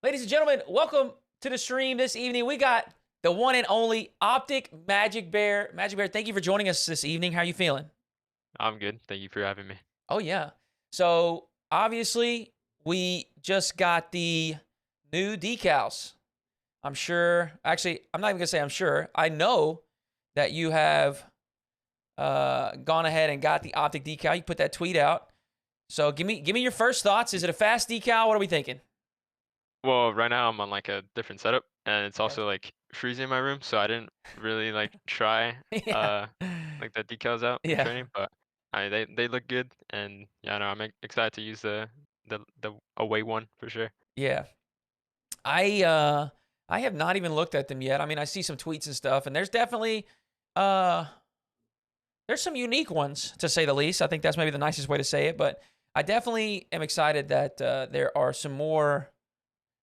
Ladies and gentlemen, welcome to the stream this evening. We got the one and only OpTic MaJicBear. MaJicBear, thank you for joining us this evening. How are you feeling? I'm good. Thank you for having me. Oh, yeah. So, obviously, we just got the new decals. I'm sure, actually, I'm not even going to say I'm sure. I know that you have gone ahead and got the OpTic decal. You put that tweet out. So, give me your first thoughts. Is it a fast decal? What are we thinking? Well, right now I'm on like a different setup and it's Okay. also like freezing in my room, so I didn't really like try Yeah. like the decals out in Yeah. training, but they look good and yeah, no, I'm excited to use the away one for sure. Yeah. I I have not even looked at them yet. I mean, I see some tweets and stuff, and there's definitely uh there's some unique ones to say the least. I think that's maybe the nicest way to say it, but I definitely am excited that there are some more.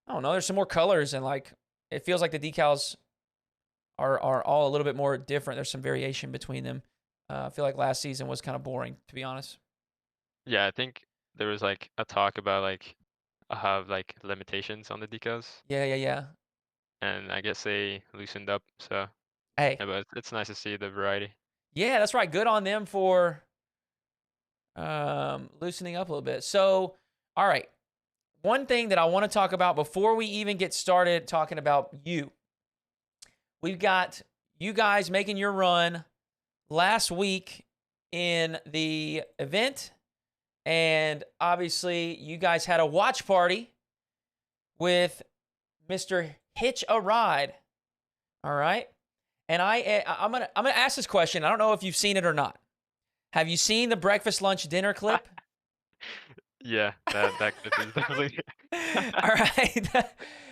I don't know. There's some more colors, and like it feels like the decals are all a little bit more different. There's some variation between them. I feel like last season was kind of boring, to be honest. Yeah, I think there was like a talk about like I have like limitations on the decals Yeah, yeah, yeah. and I guess they loosened up, so Hey, yeah, but it's nice to see the variety. yeah, that's right. Good on them for loosening up a little bit. So, all right. One thing that I want to talk about before we even get started talking about you. We've got you guys making your run last week in the event. And obviously, you guys had a watch party with Mr. Hitch a Ride. All right. And I'm gonna ask this question. I don't know if you've seen it or not. Have you seen the breakfast, lunch, dinner clip? Yeah, that clip is definitely All right.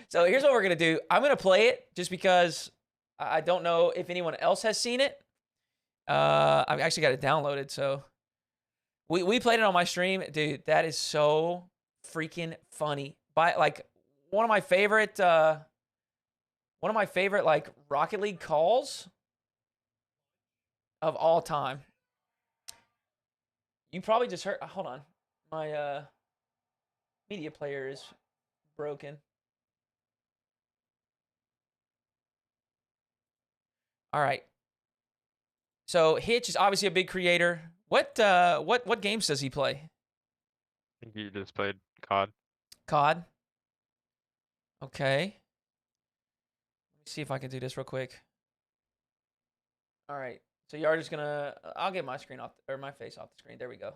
So here's what we're gonna do. I'm gonna play it just because I don't know if anyone else has seen it. I've actually got it downloaded, so we played it on my stream, dude. That is so freaking funny. By like one of my favorite, like Rocket League calls of all time. You probably just heard. Hold on, my media player is broken. All right. So Hitch is obviously a big creator. What games does he play? think you just played COD. COD. Okay. Let me see if I can do this real quick. All right. So you are just gonna. I'll get my screen off or my face off the screen. There we go.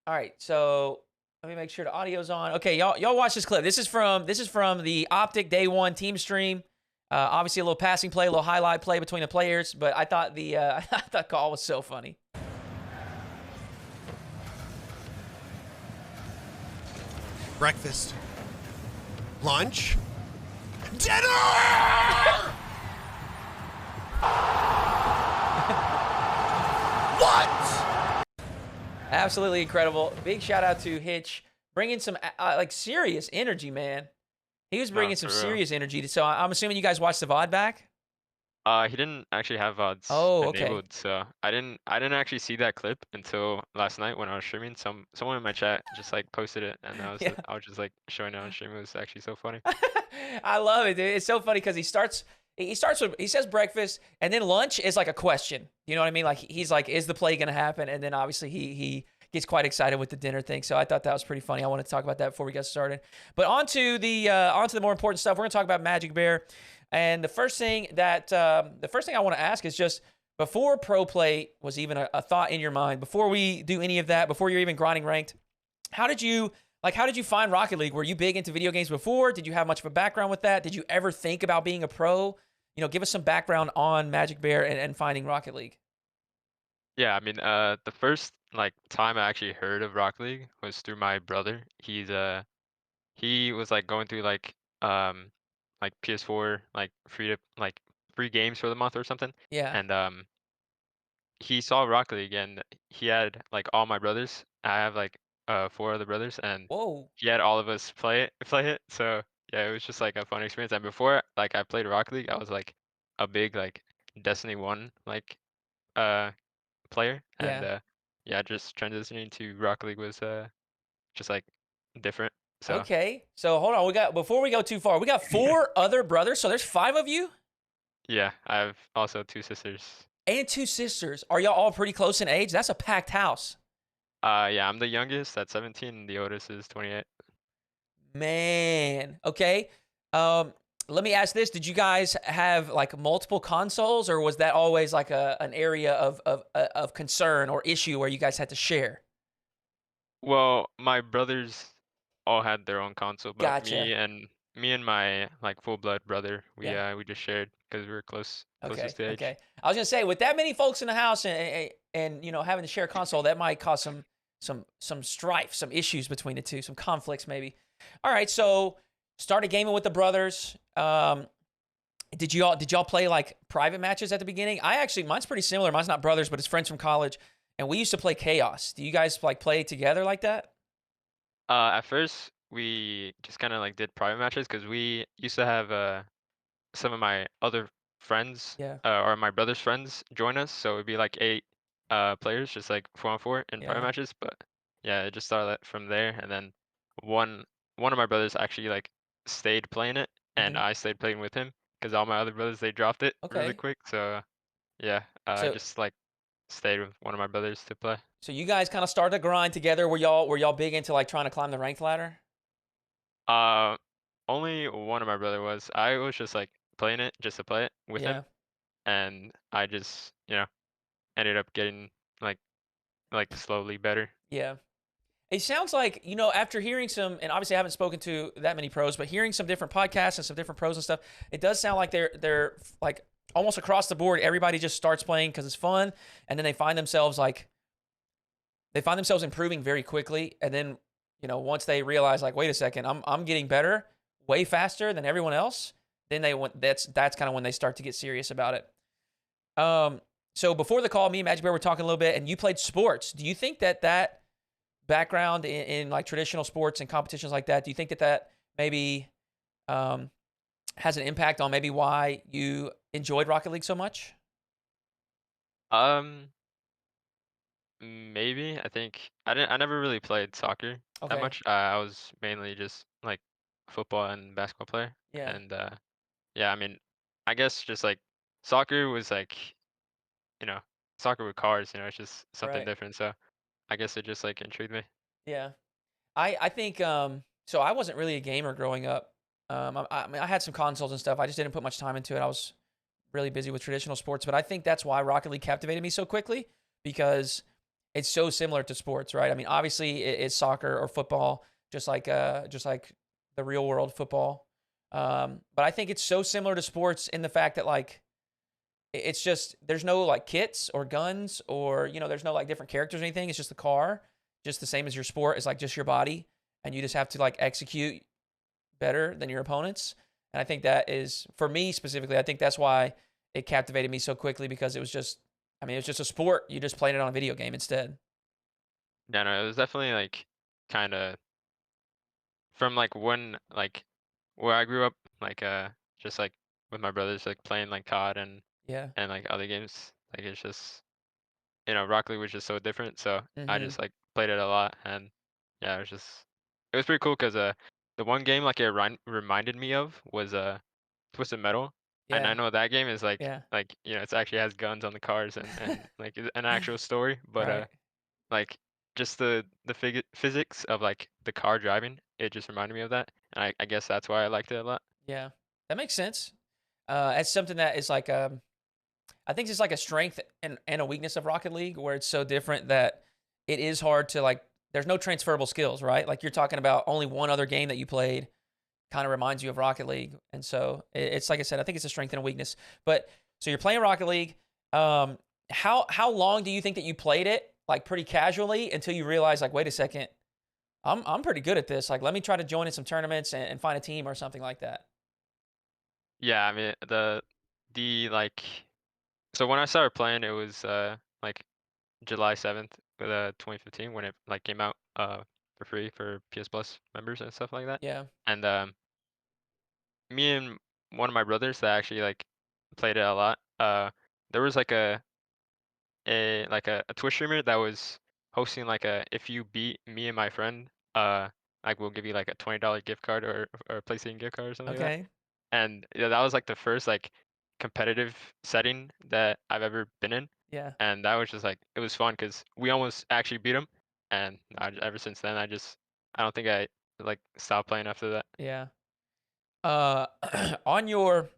All right. So let me make sure the audio's on. Okay, y'all watch this clip. This is from the OpTic Day One team stream. Obviously a little passing play, a little highlight play between the players, but I thought the I thought call was so funny. Breakfast. Lunch. Dinner! What? Absolutely incredible. Big shout out to Hitch bringing some like serious energy, man. He was No, bringing some for real. serious energy. So I'm assuming you guys watched the VOD back. He didn't actually have VODs Oh, okay. enabled, so I didn't actually see that clip until last night when I was streaming. Someone in my chat just like posted it, and Yeah. I was just like showing it on stream. It was actually so funny. I love it, dude. It's so funny because he starts with he says breakfast and then lunch is like a question. You know what I mean? Like he's like, is the play gonna happen? And then obviously he gets quite excited with the dinner thing. So I thought that was pretty funny. I wanted to talk about that before we got started. But onto the more important stuff. We're gonna talk about MaJicBear. And the first thing I want to ask is just before pro play was even a thought in your mind, before we do any of that, before you're even grinding ranked, how did you find Rocket League? Were you big into video games before? Did you have much of a background with that? Did you ever think about being a pro? Give us some background on MaJicBear and finding Rocket League. Yeah, I mean, the first like time I actually heard of Rocket League was through my brother. He was like going through like PS4 like free games for the month or something, Yeah. and he saw Rocket League and he had like all my brothers. I have like four other brothers and Whoa. he had all of us play it. So yeah, it was just like a fun experience. And before like I played Rocket League, I was like a big like Destiny 1 like uh player and Yeah. yeah, just transitioning to Rocket League was just like different. So Okay. So hold on. Before we go too far, we got 4 other brothers. So there's 5 of you yeah, I have also 2 sisters. and 2 sisters. Are y'all all pretty close in age? That's a packed house. Yeah, I'm the youngest at 17, and the oldest is 28. Man. Okay. Um, let me ask this. Did you guys have like multiple consoles, or was that always like an area of concern or issue where you guys had to share? Well, my brothers all had their own console, but Gotcha. me and my like full blood brother, Yeah. we just shared because we were Okay. closest to age. Okay. I was gonna say, with that many folks in the house and you know having to share a console, that might cause some strife, some issues between the two, some conflicts maybe. All right. So started gaming with the brothers. Did y'all play like private matches at the beginning? Mine's pretty similar. Mine's not brothers, but it's friends from college, and we used to play Chaos. Do you guys like play together like that? At first we just kind of like did private matches because we used to have some of my other friends Yeah. or my brother's friends join us, so it'd be like 8 players, just like 4-on-4 in private Yeah. matches. But yeah, it just started from there, and then one one of my brothers actually like stayed playing it, and Hmm. I stayed playing with him because all my other brothers they dropped it really Okay. quick. So yeah, I So just like stayed with one of my brothers to play. so you guys kind of started to grind together. Were y'all big into like trying to climb the ranked ladder? Uh, Only one of my brother was. I was just like playing it just to play it with him, Yeah. and I just ended up getting like slowly better. Yeah. It sounds like, after hearing some, and obviously I haven't spoken to that many pros, but hearing some different podcasts and some different pros and stuff, it does sound like they're like almost across the board. Everybody just starts playing because it's fun, and then they find themselves improving very quickly, and then once they realize like, wait a second, I'm getting better way faster than everyone else, then that's kind of when they start to get serious about it. So before the call, me and Magic Bear were talking a little bit, and you played sports. Do you think that background in like traditional sports and competitions like that, do you think that maybe um, has an impact on maybe why you enjoyed Rocket League so much? Um, Maybe. I think I never really played soccer that Okay. much. I was mainly just like football and basketball player. Yeah. And yeah, I mean, I guess just like soccer was like, you know, soccer with cars, it's just something Right. different. So I guess it just like intrigued me. Yeah. I think so I wasn't really a gamer growing up. I mean, I had some consoles and stuff. I just didn't put much time into it. I was really busy with traditional sports, but I think that's why Rocket League captivated me so quickly, because it's so similar to sports, right? I mean, obviously it's soccer or football, just like the real world football. But I think it's so similar to sports in the fact that like it's just there's no like kits or guns or there's no like different characters or anything. It's just the car, just the same as your sport. It's like just your body, and you just have to like execute better than your opponents. And I think that is, for me specifically, I think that's why it captivated me so quickly, because it was just a sport. You just played it on a video game instead. Yeah, no, it was definitely like kind of from like when like where I grew up, like just like with my brothers, like playing like COD Yeah. and like other games. Like it's just Rocket League was just so different. So I Mm-hmm. just like played it a lot, and yeah, it was pretty cool because the one game like it reminded me of was Twisted Metal, and I Yeah. know that game is Yeah. it actually has guns on the cars and like an actual story, but Right. like just the physics of like the car driving, it just reminded me of that, and I guess that's why I liked it a lot. Yeah. That makes sense. It's something that is like I think it's like a strength and a weakness of Rocket League, where it's so different that it is hard to like. There's no transferable skills, right? Like you're talking about only one other game that you played kind of reminds you of Rocket League, and so it's like I said, I think it's a strength and a weakness. But so you're playing Rocket League. How long do you think that you played it? Like pretty casually until you realize like, wait a second, I'm pretty good at this. Like let me try to join in some tournaments and find a team or something like that. Yeah, I mean the like so when I started playing, it was like July 7th, 2015, when it like came out for free for PS Plus members and stuff like that. Yeah. And me and one of my brothers that actually like played it a lot. There was like a Twitch streamer that was hosting like a if you beat me and my friend like we'll give you like a $20 gift card or a PlayStation gift card or something like that. Okay. And yeah, that was like the first like competitive setting that I've ever been in. Yeah. And that was just like it was fun because we almost actually beat them. And ever since then, I don't think I like stopped playing after that. Yeah. On your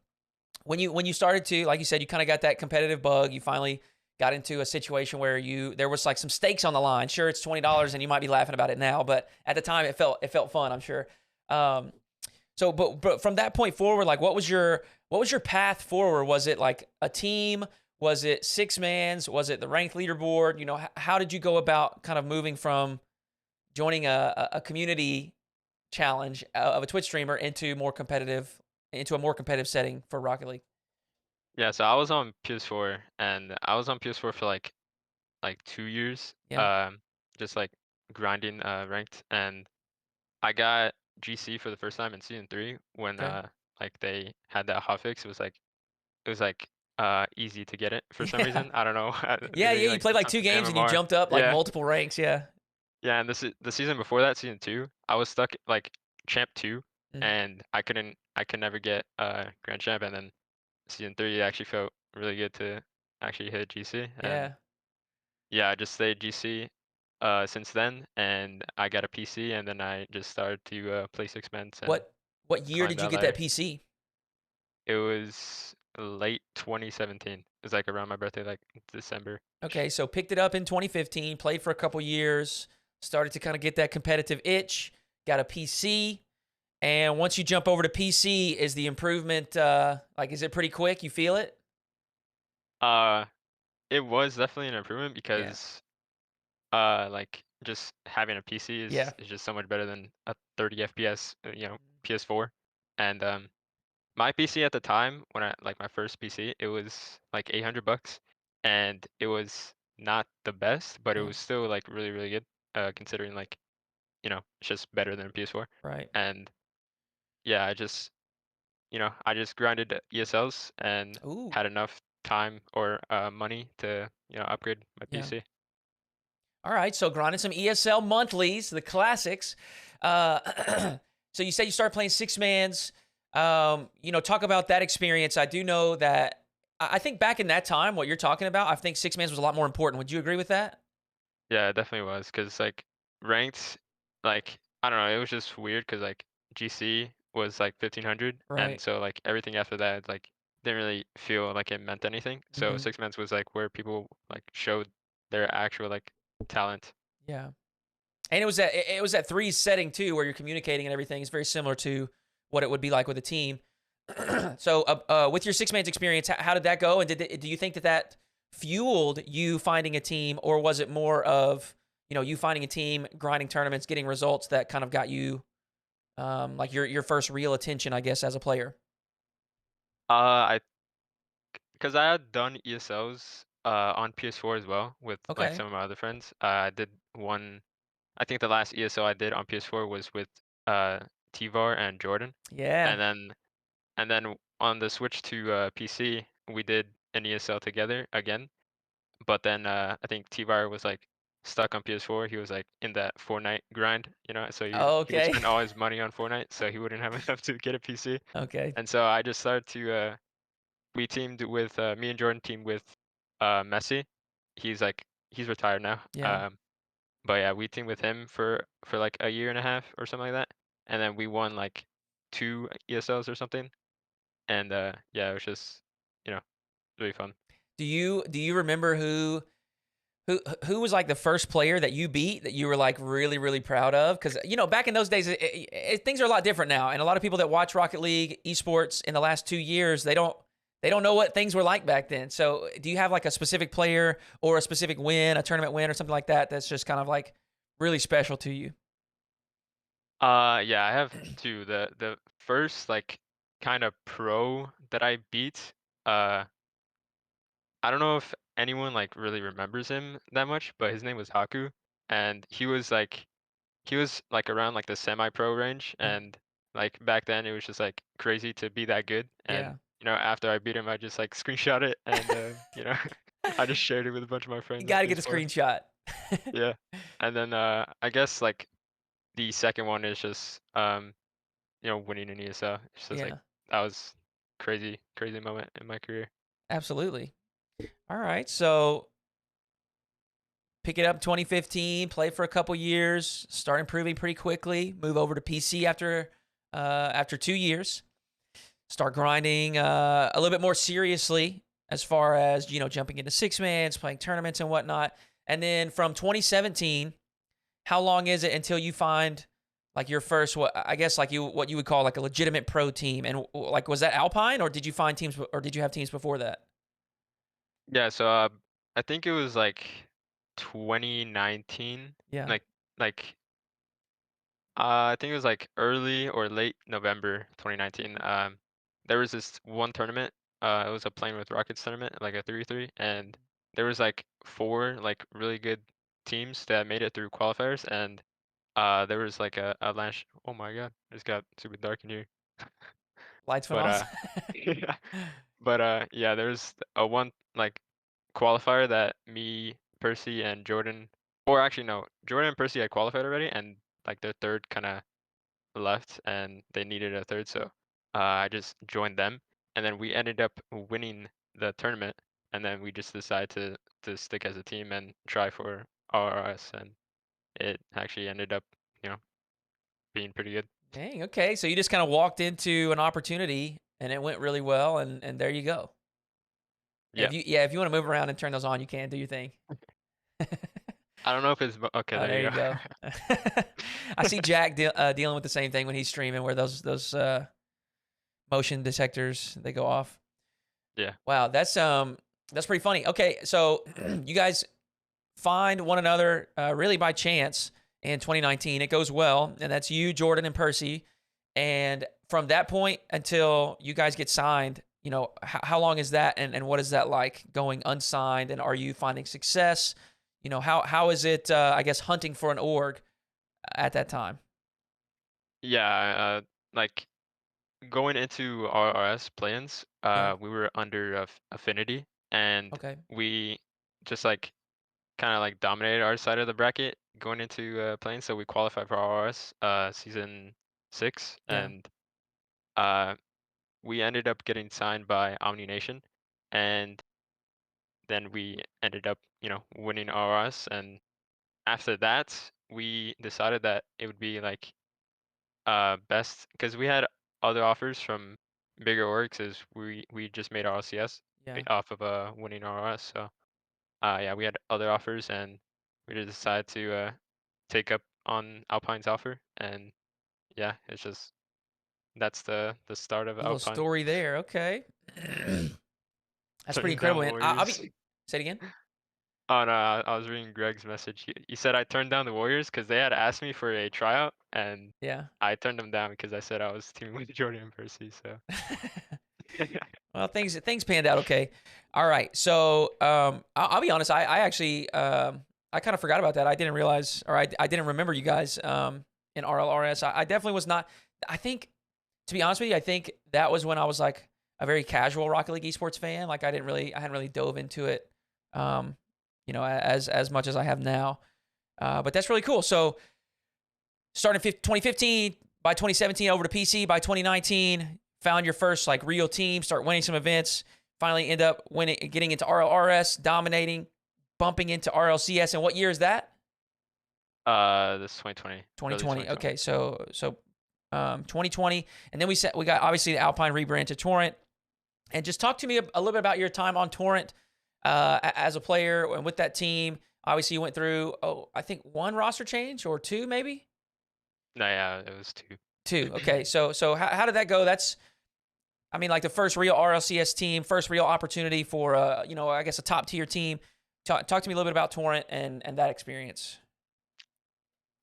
when you started to, like you said, you kind of got that competitive bug. You finally got into a situation where there was like some stakes on the line. Sure, it's $20 and you might be laughing about it now, but at the time it felt fun, I'm sure. So but from that point forward, like what was your path forward? Was it like a team? Was it six mans? Was it the ranked leaderboard? You know, how did you go about kind of moving from joining a community challenge of a Twitch streamer into a more competitive setting for Rocket League? Yeah, so I was on PS4 and I was on PS4 for like 2 years. Yeah. Just like grinding ranked, and I got GC for the first time in season 3 when Okay. like they had that hotfix. It was like easy to get it for some Yeah. reason. I don't know. Yeah, Maybe yeah. You like played like 2 games and you MMR. jumped up like Yeah. multiple ranks. Yeah. Yeah, and the season before that, season 2, I was stuck like champ 2 Mm. and I could never get grand champ, and then season 3 it actually felt really good to actually hit GC. And Yeah. yeah, I just stayed GC since then, and I got a PC, and then I just started to play six mans and What year climb did you that get that ladder. PC? It was late 2017. It was like around my birthday, like December. Okay, so picked it up in 2015, played for a couple years, started to kind of get that competitive itch, got a PC, and once you jump over to PC, is the improvement like is it pretty quick? You feel it? Uh, it was definitely an improvement Yeah. because like just having a PC Yeah. is just so much better than a 30 FPS, PS4. And my PC at the time, when I like my first PC, it was like $800, and it was not the best, but it Yeah. was still like really really good, considering like it's just better than PS4. Right. And yeah, I just grinded ESLs and Ooh. had enough time or money to upgrade my Yeah. PC. All right, so grinding some ESL monthlies, the classics. So you said you started playing six mans. Talk about that experience. I do know that I think back in that time, what you're talking about, I think six mans was a lot more important. Would you agree with that? Yeah, it definitely was, because like ranked, like I don't know, it was just weird because like GC was like 1500, and Right. so like everything after that like didn't really feel like it meant anything. So Mm-hmm. six months was like where people like showed their actual like talent. Yeah. And it was that threes setting too, where you're communicating and everything is very similar to what it would be like with a team. So, with your six man's experience, how did that go? And do you think that fueled you finding a team, or was it more of you finding a team, grinding tournaments, getting results that kind of got you like your first real attention, I guess, as a player? I Because I had done ESLs on PS4 as well with like Okay. some of my other friends. I did one. I think the last ESL I did on PS4 was with uh Tivar and Jordan, Yeah. and then on the switch to PC, we did an ESL together again. But then I think Tivar was like stuck on PS4. He was like in that Fortnite grind, so he would Okay. spend all his money on Fortnite, so he wouldn't have enough to get a PC. Okay. And so I just started to we teamed with me and Jordan teamed with Messi. He's retired now. Yeah. But yeah, we teamed with him for like a year and a half or something like that, and then we won like 2 ESLs or something. And yeah, it was just you know really fun. Do you remember who was like the first player that you beat that you were like really really proud of? Because back in those days things are a lot different now, and a lot of people that watch Rocket League esports in the last 2 years, they don't know what things were like back then. So do you have like a specific player or a specific win, a tournament win or something like that that's just kind of like really special to you? Yeah, I have two. The first like kind of pro that I beat. I don't know if anyone like really remembers him that much, but his name was Haku, and he was like around like the semi-pro range, Mm. and like back then it was just like crazy to be that good. Yeah. And after I beat him, I just like screenshot it, and I just shared it with a bunch of my You friends on got to get the PS4. screenshot. Yeah, and then I guess like the second one is just winning an ESL. It's just like Yeah, that was crazy moment in my career. absolutely. All right, so pick it up 2015, play for a couple years, start improving pretty quickly, move over to PC after 2 years, start grinding a little bit more seriously as far as jumping into six mans, playing tournaments and whatnot. And then from 2017, how long is it until you find like your first what you would call like a legitimate pro team? And like was that Alpine or did you find teams or did you have teams before that? Yeah, so I think it was like 2019, Yeah, like like I think it was like early or late November 2019. There was this one tournament. It was a playing with Rockets tournament, like a 3-3, and there was like four like really good teams that made it through qualifiers, and there was like a last. Oh my God, it just got super dark in here. lights went But off. yeah, but yeah, there's a one like qualifier that me, Percy, and Jordan, or actually no, Jordan and Percy had qualified already, and like their third kind of left, and they needed a third, so I just joined them, and then we ended up winning the tournament, and then we just decided to stick as a team and try for RRS, and it actually ended up, being pretty good. Dang. Okay, so you just kind of walked into an opportunity and it went really well, and there you go. Yeah, If you want to move around and turn those on, you can do your thing. I don't know if it's okay. Oh, There there you you go. go. I see Jack dealing with the same thing when he's streaming, where those motion detectors they go off. Yeah. Wow, that's pretty funny. Okay, so you guys find one another really by chance in 2019. It goes well, and that's you, Jordan, and Percy. And from that point until you guys get signed, how long is that, and what is that like going unsigned? And are you finding success? How is it? I guess hunting for an org at that time. Yeah, like going into RRS plans, Yeah. we were under Affinity, and Okay. we just like kind of like dominated our side of the bracket going into plans. So we qualified for RRS season 6, Yeah. and uh, we ended up getting signed by Omni Nation, and then we ended up, winning RRS, and after that, we decided that it would be like best because we had other offers from bigger orgs as we just made RLCS Yeah. off of winning RLS. So yeah, we had other offers, and we just decided to take up on Alpine's offer, and yeah, it's just that's the start of A little Alpine. story there. Okay. That's pretty Turning down incredible, the man. I'll be. Warriors. Say it again. Oh no, I was reading Greg's message. He said I turned down the Warriors because they had asked me for a tryout, and Yeah. I turned them down because I said I was teaming with Jordan and Percy. So Well, things panned out okay. All right, so I'll be honest. I actually I kind of forgot about that. I didn't realize, or I didn't remember you guys in RLRS. I definitely was not. I think, to be honest with you, I think that was when I was like a very casual Rocket League esports fan. Like I hadn't really dove into it, as much as I have now. But that's really cool. So starting 2015, by 2017 over to PC, by 2019 found your first like real team, start winning some events, finally end up getting into RLRS, dominating, bumping into RLCS. And what year is that? this 2020. Early 2020. 2020. Okay, so 2020, and then we got obviously the Alpine rebrand to Torrent. And just talk to me a little bit about your time on Torrent as a player and with that team. Obviously, you went through I think one roster change or two, maybe. No, yeah, it was 2. Two. Okay, so how did that go? I mean, like the first real RLCS team, first real opportunity for I guess a top tier team. Talk to me a little bit about Torrent and that experience.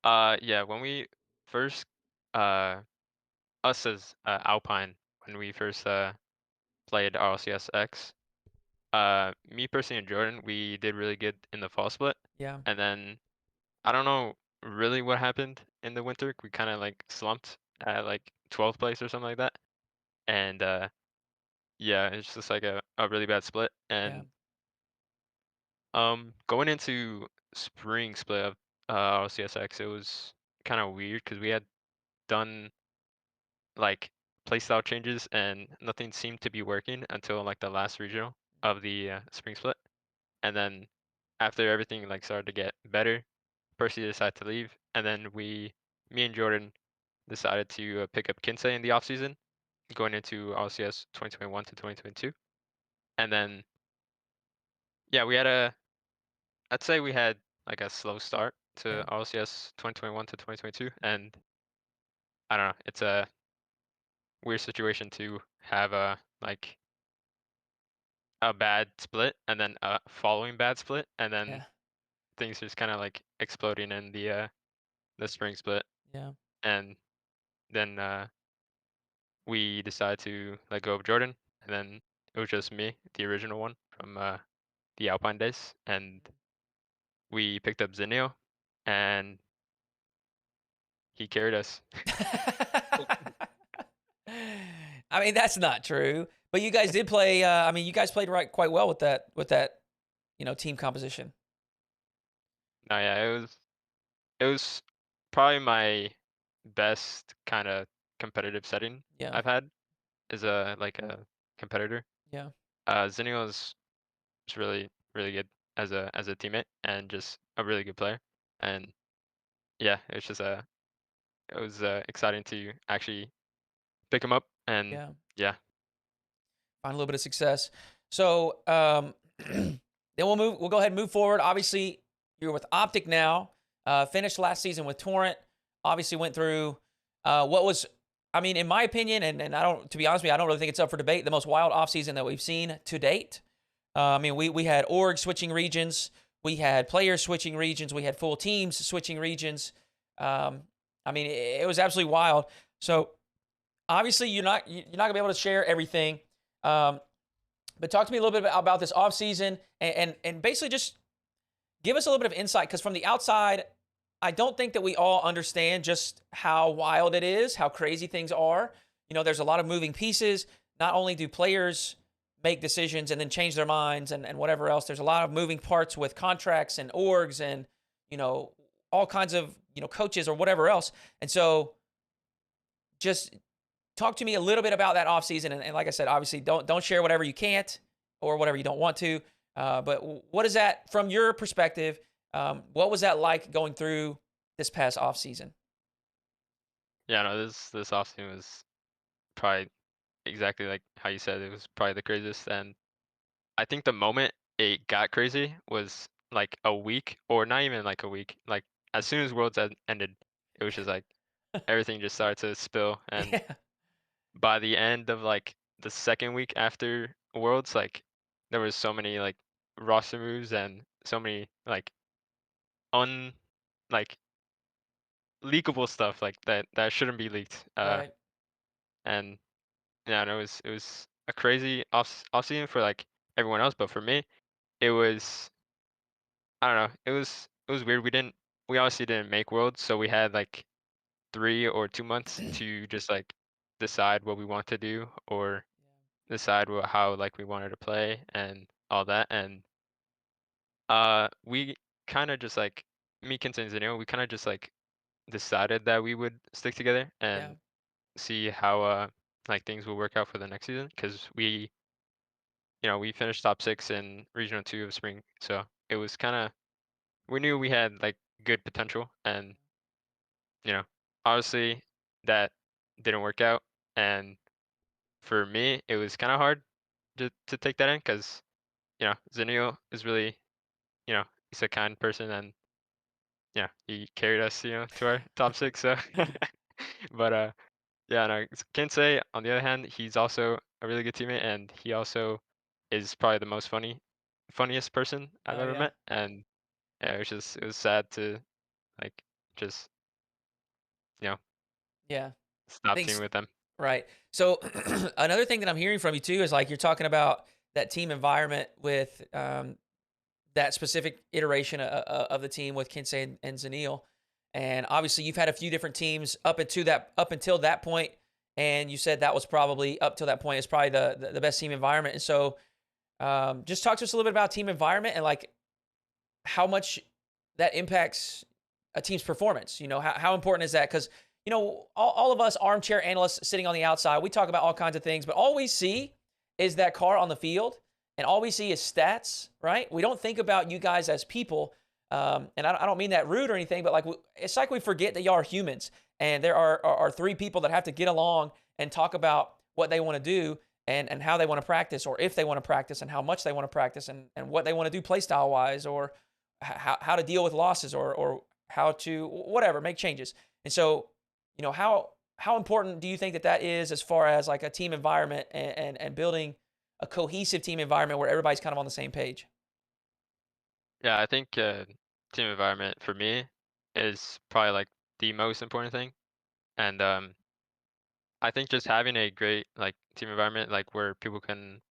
Yeah, when we first, uh, us as Alpine, when we first played RLCS X, me, Percy, and Jordan, we did really good in the fall split, Yeah, and then I don't know really what happened in the winter. We kind of like slumped at like 12th place or something like that, and yeah, it's just like a really bad split. yeah, And going into spring split of RLCSX, it was kind of weird because we had done like playstyle changes and nothing seemed to be working until like the last regional of the spring split. And then after everything like started to get better, Percy decided to leave, and then me and Jordan decided to pick up Kinsey in the off season, going into RLCS 2021 to 2022. And then yeah, I'd say we had like a slow start to Yeah. RLCS 2021 to 2022, and I don't know, it's a weird situation to have like a bad split and then a following bad split, and then Yeah. things just kind of like exploding in the spring split, Yeah. and then we decided to let go of Jordan, and then it was just me, the original one from the Alpine days, and we picked up Zinio, and he carried us. I mean, that's not true. But you guys did play. I mean, you guys played quite well with that team composition. No, yeah, it was probably my best kind of competitive setting Yeah. I've had as a competitor. Yeah. Zinio is really really good as a teammate and just a really good player. And yeah, it was exciting to actually pick him up, and Yeah. yeah. Find a little bit of success. So then we'll go ahead and move forward. Obviously, you're with OpTic now. Finished last season with Torrent. Obviously went through what was, I mean, in my opinion, and I don't, to be honest with you, I don't really think it's up for debate, the most wild offseason that we've seen to date. I mean, we had org switching regions. We had players switching regions. We had full teams switching regions. I mean, it was absolutely wild. So obviously, you're not gonna be able to share everything. But talk to me a little bit about this offseason and basically just give us a little bit of insight, because from the outside, I don't think that we all understand just how wild it is, how crazy things are. There's a lot of moving pieces. Not only do players make decisions and then change their minds and whatever else, there's a lot of moving parts with contracts and orgs and, all kinds of, coaches or whatever else. And so just talk to me a little bit about that offseason. And like I said, obviously don't share whatever you can't or whatever you don't want to. But what is that from your perspective? What was that like going through this past offseason? Yeah, no, this offseason was probably exactly like how you said. It was probably the craziest, and I think the moment it got crazy was like a week, or not even like a week. Like as soon as Worlds ended, it was just like everything just started to spill, and Yeah. by the end of like the second week after Worlds, like there was so many like roster moves and so many like un like leakable stuff like that shouldn't be leaked. Right. And yeah, no, it was a crazy off season for like everyone else, but for me, it was, I don't know, it was weird. We obviously didn't make Worlds, so we had like 3 or 2 months to just like decide what we want to do, or decide how like we wanted to play and all that. And we kind of just like, me, Kinsey, and Zanil, we kind of just like decided that we would stick together Yeah. and see how like things will work out for the next season, because we finished top 6 in regional 2 of spring, so it was kind of, we knew we had like good potential, and you know obviously that didn't work out. And for me, it was kind of hard to take that in, because Zenio is really, he's a kind person, and he carried us to our top 6. So but yeah, no, Kensei, on the other hand, he's also a really good teammate, and he also is probably the most funniest person I've Oh ever yeah. met. And yeah, it was sad to like just you know Yeah. stop teaming Thanks. with them. Right. So another thing that I'm hearing from you too is like you're talking about that team environment with that specific iteration of the team with Kinsey and Zanil. And obviously you've had a few different teams up until that point, and you said that was probably up till that point is probably the best team environment. And so just talk to us a little bit about team environment and like how much that impacts a team's performance? You know, how important is that? Because, you know, all of us armchair analysts sitting on the outside, we talk about all kinds of things, but all we see is that car on the field, and all we see is stats, right? We don't think about you guys as people. And I don't mean that rude or anything, but like it's like we forget that y'all are humans, and there are three people that have to get along and talk about what they want to do and how they want to practice, or if they want to practice and how much they want to practice, and what they want to do play style wise, or how to deal with losses, or how to whatever make changes. And so, you know, how important do you think that is as far as like a team environment and building a cohesive team environment where everybody's kind of on the same page? Yeah, I think team environment for me is probably like the most important thing. And I think just having a great like team environment, like where people can,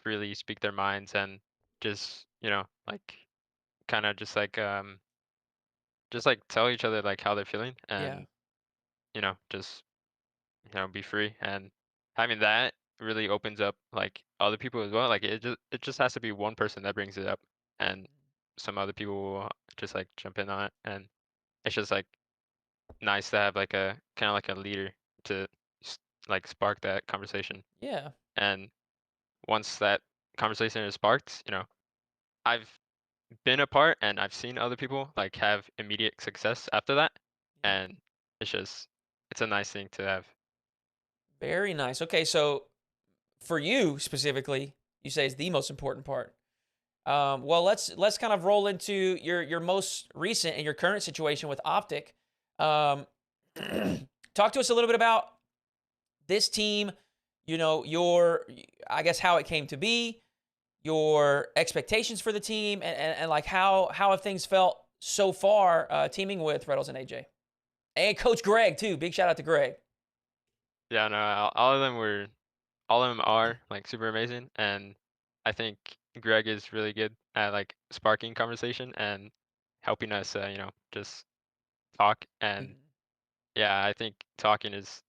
freely speak their minds and just, like kind of just like tell each other like how they're feeling Yeah, and, just, be free. And having that really opens up like other people as well. Like it just has to be one person that brings it up and some other people will just like jump in on it. And it's just like nice to have like a kind of like a leader to like spark that conversation. yeah, And once that conversation is sparked, I've been a part and I've seen other people like have immediate success after that. yeah. And it's a nice thing to have. Very nice. Okay, so for you specifically, you say is the most important part. Well, let's kind of roll into your most recent and your current situation with OpTic. Um, talk to us a little bit about this team. You know, I guess how it came to be, your expectations for the team, and like how have things felt so far teaming with Reynolds and AJ and Coach Greg too. Big shout out to Greg. Yeah, no, all of them are like super amazing. And I think Greg is really good at like sparking conversation and helping us, just talk. And Mhm. yeah, I think talking is,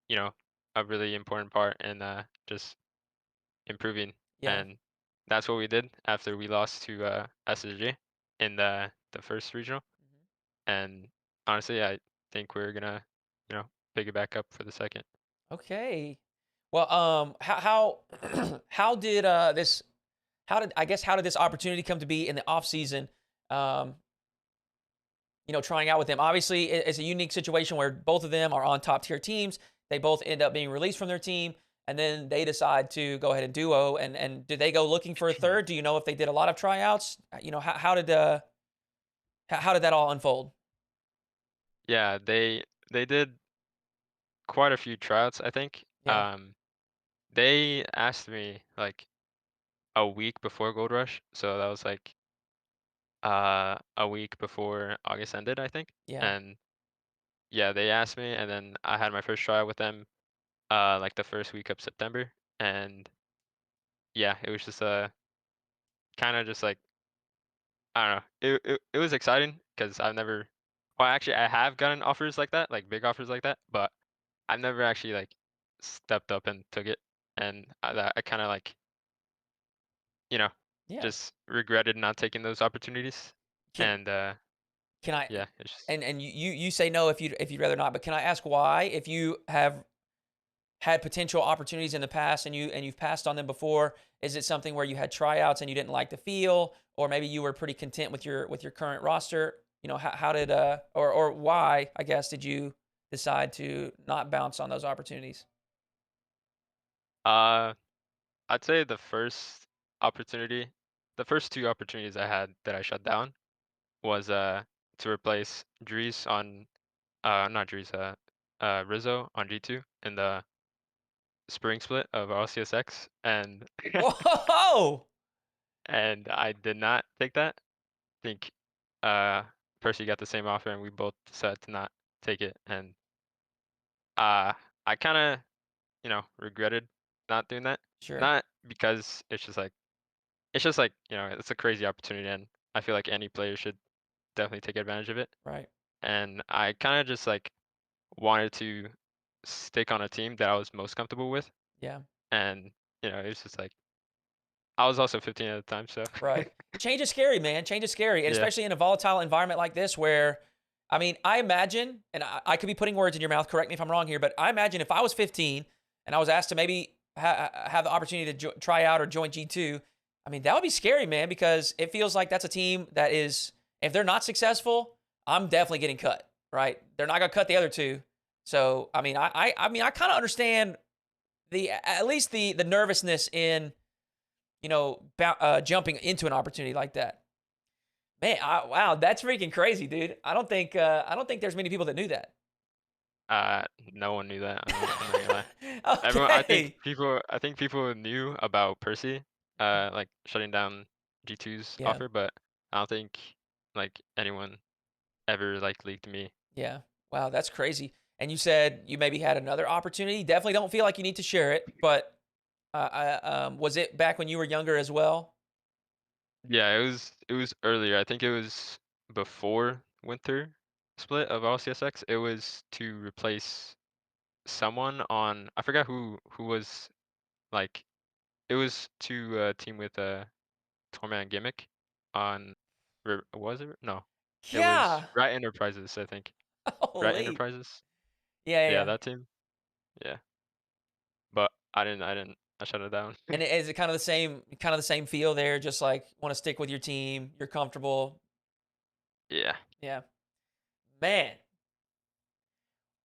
you know, a really important part in just improving. Yeah. And that's what we did after we lost to SSG in the first regional. And honestly, I think we're gonna, pick it back up for the second. Okay. Well, how did this how did this opportunity come to be in the off season? Um, you know, trying out with them. Obviously, it's a unique situation where both of them are on top tier teams. They both end up being released from their team, and then they decide to go ahead and duo. And did they go looking for a third? Do you know if they did a lot of tryouts? You know, how did that all unfold? Yeah, they did quite a few tryouts, I think. Yeah, They asked me like a week before Gold Rush, so that was like a week before August ended, I think. yeah, And yeah, they asked me, and then I had my first tryout with them like the first week of September. And yeah, it was just kind of just like I don't know. It was exciting because I've never well, actually I have gotten offers like that, like big offers like that, but I've never actually like stepped up and took it. And I kind of like, you know, yeah. just regretted not taking those opportunities. Can And can I? yeah, it's just And you say no if you'd rather not, but can I ask why? If you have had potential opportunities in the past and you've passed on them before, is it something where you had tryouts and you didn't like the feel, or maybe you were pretty content with your current roster? You know, how did or why, I guess, did you decide to not bounce on those opportunities? uh I'd say opportunity, the first two opportunities I had that I shut down was to replace Dries on not Dries Rizzo on G2 in the spring split of RLCSX. And Whoa! and I did not take that. I think uh Percy got the same offer and we both decided to not take it. And uh I kind of, regretted not doing that. Sure, Not because it's just like, it's a crazy opportunity and I feel like any player should definitely take advantage of it. right. And I kind of just like wanted to stick on a team that I was most comfortable with. Yeah, And, it's just like I was also 15 at the time, so. Right. Change is scary, man. Change is scary, and Yeah. especially in a volatile environment like this where, I mean, I imagine, and I could be putting words in your mouth, correct me if I'm wrong here, but I imagine if I was 15 and I was asked to maybe have the opportunity to try out or join G2, I mean, that would be scary, man, because it feels like that's a team that is, if they're not successful, I'm definitely getting cut, right? They're not going to cut the other two. So, I mean, I kind of understand at least the nervousness in, jumping into an opportunity like that. Man, wow, that's freaking crazy, dude. I don't think there's many people that knew that. No one knew that. I'm not gonna lie. Okay. Everyone, I think people knew about Percy, like shutting down G2's Yeah. offer, but I don't think like anyone ever like leaked me. Yeah. Wow, that's crazy. And you said you maybe had another opportunity. Definitely don't feel like you need to share it, but was it back when you were younger as well? Yeah, it was earlier. I think it was before winter split of RLCSX. It was to replace someone on, I forgot who was like, it was to team with Torment Gimmick on was it? No. It was Yeah. Right Enterprises, I think. Right Holy. Enterprises? Yeah, Yeah, yeah. that team. Yeah. But I shut it down. And is it kind of the same feel there? Just like want to stick with your team, you're comfortable. Yeah. Yeah. Man.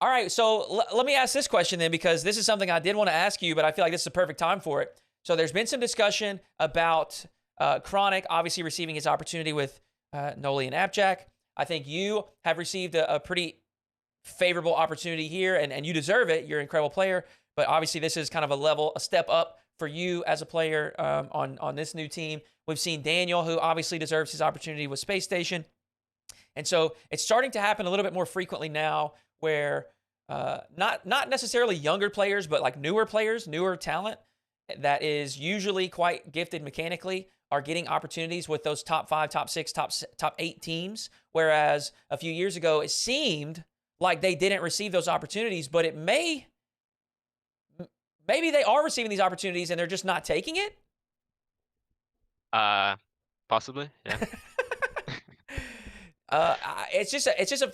All right, so let me ask this question then, because this is something I did want to ask you, but I feel like this is the perfect time for it. So there's been some discussion about Chronic obviously receiving his opportunity with Noli and Appjack. I think you have received a pretty favorable opportunity here, and you deserve it. You're an incredible player, but obviously this is kind of a step up for you as a player on this new team. We've seen Daniel, who obviously deserves his opportunity with Space Station. And so it's starting to happen a little bit more frequently now where not necessarily younger players, but like newer players, newer talent that is usually quite gifted mechanically are getting opportunities with those top 5, top 6, top 8 teams. Whereas a few years ago, it seemed like they didn't receive those opportunities, but maybe they are receiving these opportunities and they're just not taking it. Possibly, yeah. It's a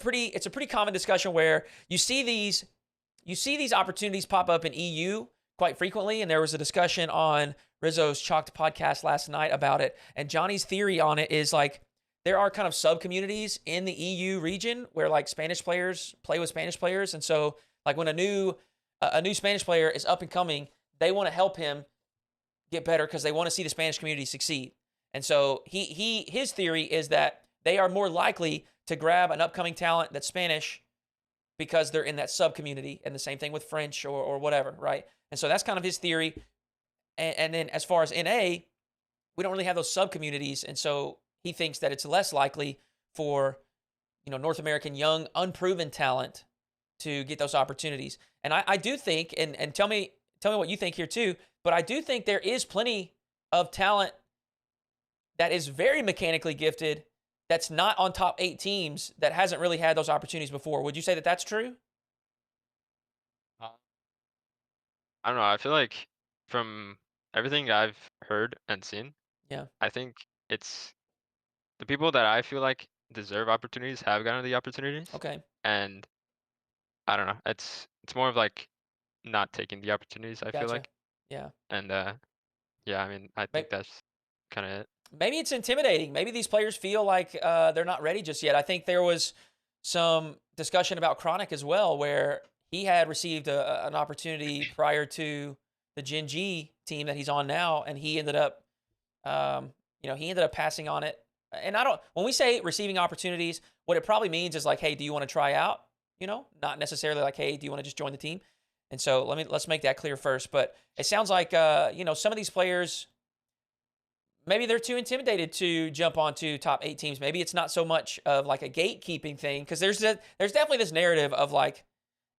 pretty common discussion where you see these opportunities pop up in EU quite frequently, and there was a discussion on Rizzo's Chalked podcast last night about it. And Johnny's theory on it is like there are kind of sub communities in the EU region where like Spanish players play with Spanish players, and so like when a new Spanish player is up and coming, they want to help him get better because they want to see the Spanish community succeed. And so his theory is that they are more likely to grab an upcoming talent that's Spanish because they're in that sub community, and the same thing with French or whatever, right? And so that's kind of his theory. And then as far as NA, we don't really have those sub communities, and so he thinks that it's less likely for North American young unproven talent to get those opportunities. And I do think, and tell me what you think here too, but I do think there is plenty of talent that is very mechanically gifted that's not on top 8 teams that hasn't really had those opportunities before. Would you say that that's true? I don't know. I feel like from everything I've heard and seen, Yeah. I think it's the people that I feel like deserve opportunities have gotten the opportunities. Okay. And I don't know. It's more of like not taking the opportunities, I feel Gotcha. like. Yeah. And yeah, I mean, I think that's kind of it. Maybe it's intimidating. Maybe these players feel like they're not ready just yet. I think there was some discussion about Chronic as well, where he had received an opportunity prior to the Gen G team that he's on now, and he ended up, passing on it. And when we say receiving opportunities, what it probably means is like, hey, do you want to try out? Not necessarily like, hey, do you want to just join the team? And so let's make that clear first. But it sounds like, some of these players, maybe they're too intimidated to jump onto top 8 teams. Maybe it's not so much of like a gatekeeping thing, because there's definitely this narrative of like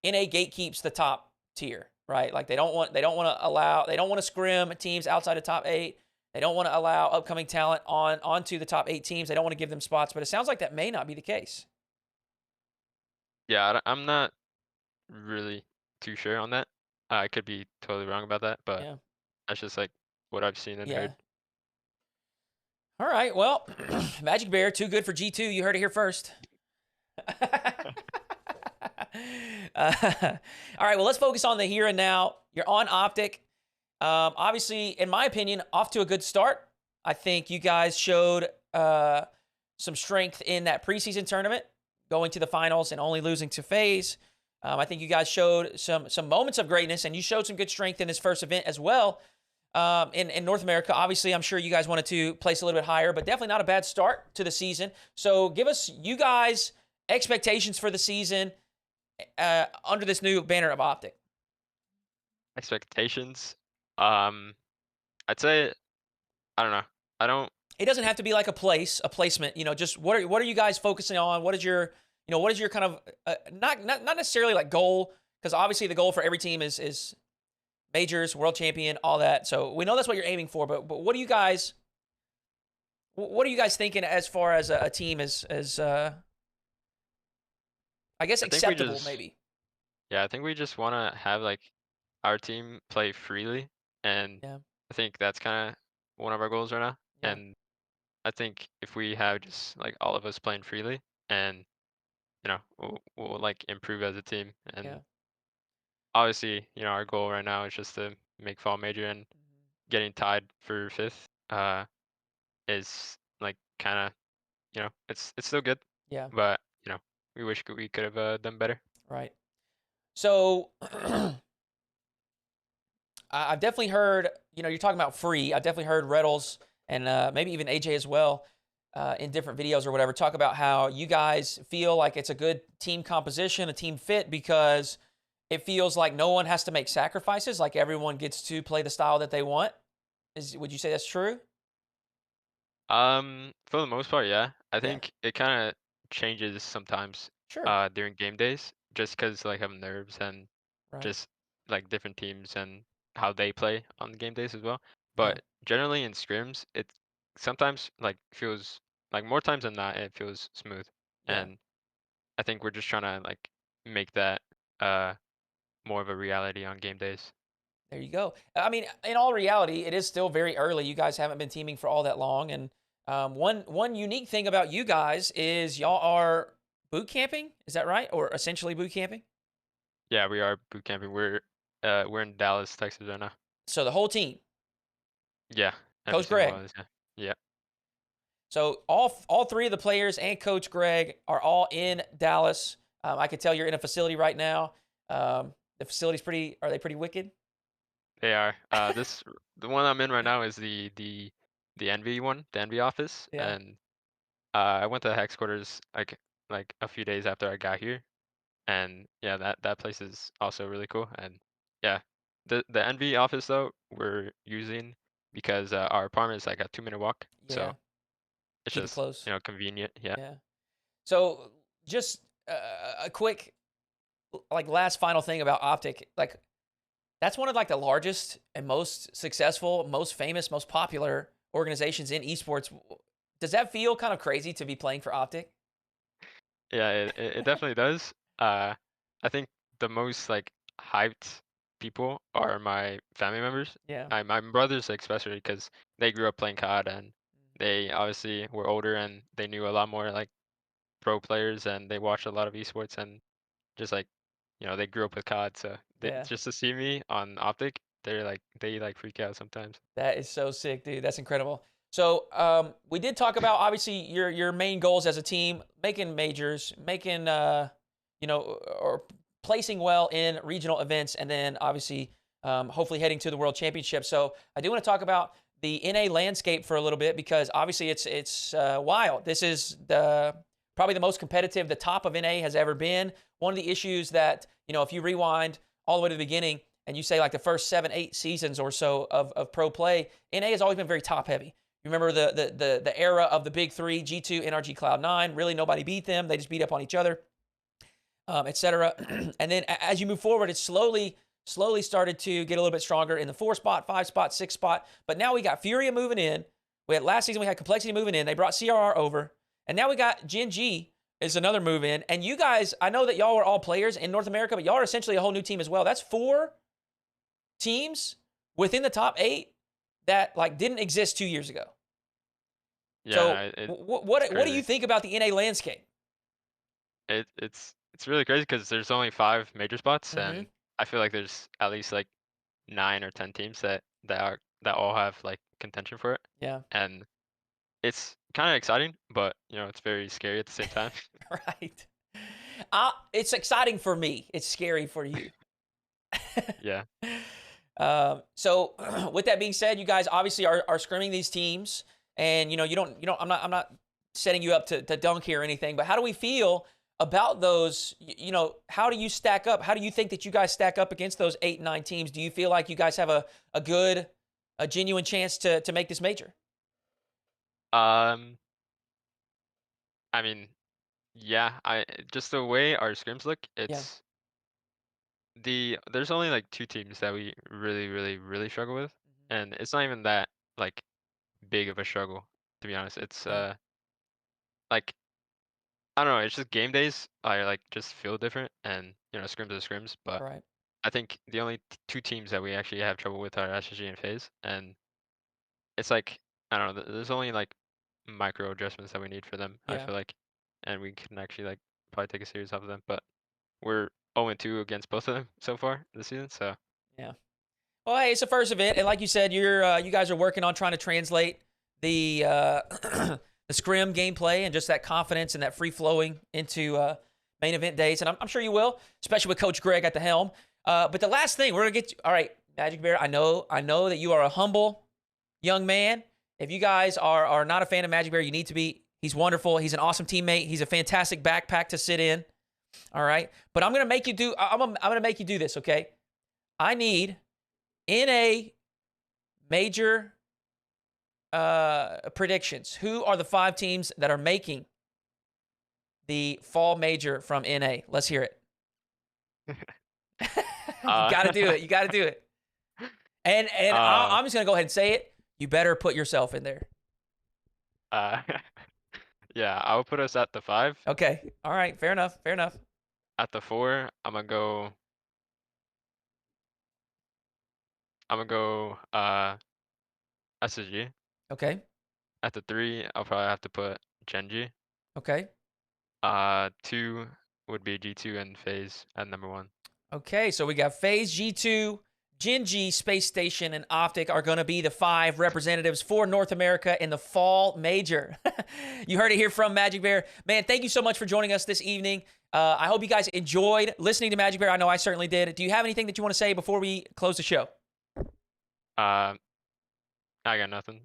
NA gatekeeps the top tier, right? Like they don't want to scrim teams outside of top 8. They don't want to allow upcoming talent onto the top 8 teams. They don't want to give them spots, but it sounds like that may not be the case. Yeah, I'm not really too sure on that. I could be totally wrong about that, but Yeah. that's just like what I've seen and Yeah. heard. All right. Well, MaJicBear, too good for G2. You heard it here first. All right. Well, let's focus on the here and now. You're on OpTic. Obviously, in my opinion, off to a good start. I think you guys showed some strength in that preseason tournament, going to the finals and only losing to FaZe. I think you guys showed some moments of greatness, and you showed some good strength in this first event as well. In North America, obviously, I'm sure you guys wanted to place a little bit higher, but definitely not a bad start to the season. So give us, you guys, expectations for the season under this new banner of OpTic. Expectations. I'd say, I don't know. I don't. It doesn't have to be like a placement. You know, just what are you guys focusing on? What is your kind of not necessarily like goal, because obviously the goal for every team is majors, world champion, all that. So we know that's what you're aiming for. But what are you guys thinking as far as a team as I guess acceptable maybe? Yeah, I think we just want to have like our team play freely, and Yeah. I think that's kind of one of our goals right now. Yeah. And I think if we have just like all of us playing freely, and we'll like improve as a team. And Yeah. obviously, our goal right now is just to make fall major, and getting tied for 5th is like kind of, it's still good, Yeah. but we wish we could have done better. Right. So I've definitely heard, you're talking about free. I've definitely heard Reddles and maybe even AJ as well in different videos or whatever talk about how you guys feel like it's a good team composition, a team fit, because it feels like no one has to make sacrifices. Like everyone gets to play the style that they want. Would you say that's true? For the most part, yeah. I Yeah. think it kind of changes sometimes Sure. during game days, just because like have nerves and Right. just like different teams and how they play on the game days as well. Yeah. But generally in scrims, it sometimes like feels like more times than not it feels smooth. Yeah. And I think we're just trying to like make that more of a reality on game days. There you go. I mean, in all reality, it is still very early. You guys haven't been teaming for all that long, and one unique thing about you guys is y'all are boot camping. Is that right? Or essentially boot camping? Yeah, we are boot camping. We're in Dallas, Texas right now. So the whole team, Yeah, every Coach single Greg. one is, yeah. Yeah. So all three of the players and Coach Greg are all in Dallas. I can tell you're in a facility right now. The facility's are they pretty wicked? They are. The one I'm in right now is the Envy one, the Envy office, Yeah. and I went to Hex quarters like a few days after I got here, and yeah, that place is also really cool. And yeah, the Envy office though we're using because our apartment is like a 2-minute walk, Yeah. so it's Keep it just close. convenient. Yeah. Yeah. So just a quick, like, last final thing about OpTic. Like, that's one of like the largest and most successful, most famous, most popular organizations in esports. Does that feel kind of crazy to be playing for OpTic? Yeah, it definitely does. I think the most like hyped people are my family members. Yeah. My brothers especially, because they grew up playing COD, and they obviously were older and they knew a lot more like pro players, and they watched a lot of esports, and just like they grew up with COD, so Yeah. just to see me on OpTic, they like freak out sometimes. That is so sick, dude. That's incredible. So we did talk about obviously your main goals as a team, making majors, making or placing well in regional events, and then obviously hopefully heading to the World Championship. So I do want to talk about the NA landscape for a little bit, because obviously it's wild. This is probably the most competitive the top of NA has ever been. One of the issues that, if you rewind all the way to the beginning and you say like the first 7-8 seasons or so of pro play, NA has always been very top heavy. You remember the era of the big three, G2, NRG, Cloud9. Really nobody beat them. They just beat up on each other, etc. And then as you move forward, it slowly started to get a little bit stronger in the 4 spot, 5 spot, 6 spot. But now we got Furia moving in. Last season we had Complexity moving in. They brought CRR over. And now we got Gen G is another move in. And you guys, I know that y'all were all players in North America, but y'all are essentially a whole new team as well. That's 4 teams within the top 8 that like didn't exist 2 years ago. Yeah, So it, what do you crazy. think about the NA landscape? It's really crazy because there's only 5 major spots, Hmm. and I feel like there's at least like 9 or 10 teams that all have like contention for it, Yeah. and it's kind of exciting, but it's very scary at the same time. Right. It's exciting for me. It's scary for you. Yeah. So with that being said, you guys obviously are scrimming these teams, and you don't. I'm not setting you up to dunk here or anything. But how do we feel about those? How do you stack up? How do you think that you guys stack up against those 8 and 9 teams? Do you feel like you guys have a genuine chance to make this major? Um, I mean, yeah, I just the way our scrims look, Yeah. there's only like 2 teams that we really, really, really struggle with, Mhm. and it's not even that like big of a struggle, to be honest. It's Yeah. like I don't know, it's just game days I like just feel different, and scrims are scrims, but Right. I think the only 2 teams that we actually have trouble with are SSG and FaZe, and it's like I don't know, there's only like micro adjustments that we need for them, I Yeah. feel like, and we can actually like probably take a series off of them, but we're 0-2 against both of them so far this season, so Yeah. Well, hey, it's the first event, and like you said, you guys are working on trying to translate the the scrim gameplay and just that confidence and that free flowing into main event days, and I'm sure you will, especially with Coach Greg at the helm. But the last thing we're gonna get to, all right, MaJicBear. I know that you are a humble young man. If you guys are not a fan of MaJicBear, you need to be. He's wonderful. He's an awesome teammate. He's a fantastic backpack to sit in. All right, but I'm gonna make you do. I'm gonna make you do this. Okay, I need in a major predictions. Who are the 5 teams that are making the fall major from NA? Let's hear it. You got to do uh it. You got to do it. And uh I'm just gonna go ahead and say it. You better put yourself in there. uh yeah, I will put us at the 5. Okay. All right. Fair enough. Fair enough. At the 4, I'm gonna go SSG. Okay. At the 3, I'll probably have to put Genji. Okay. 2 would be G2 and FaZe at number 1. Okay. So we got FaZe, G2, Genji, Space Station, and OpTic are going to be the 5 representatives for North America in the fall major. You heard it here from MaJicBear. Man, thank you so much for joining us this evening. I hope you guys enjoyed listening to MaJicBear. I know I certainly did. Do you have anything that you want to say before we close the show? I got nothing.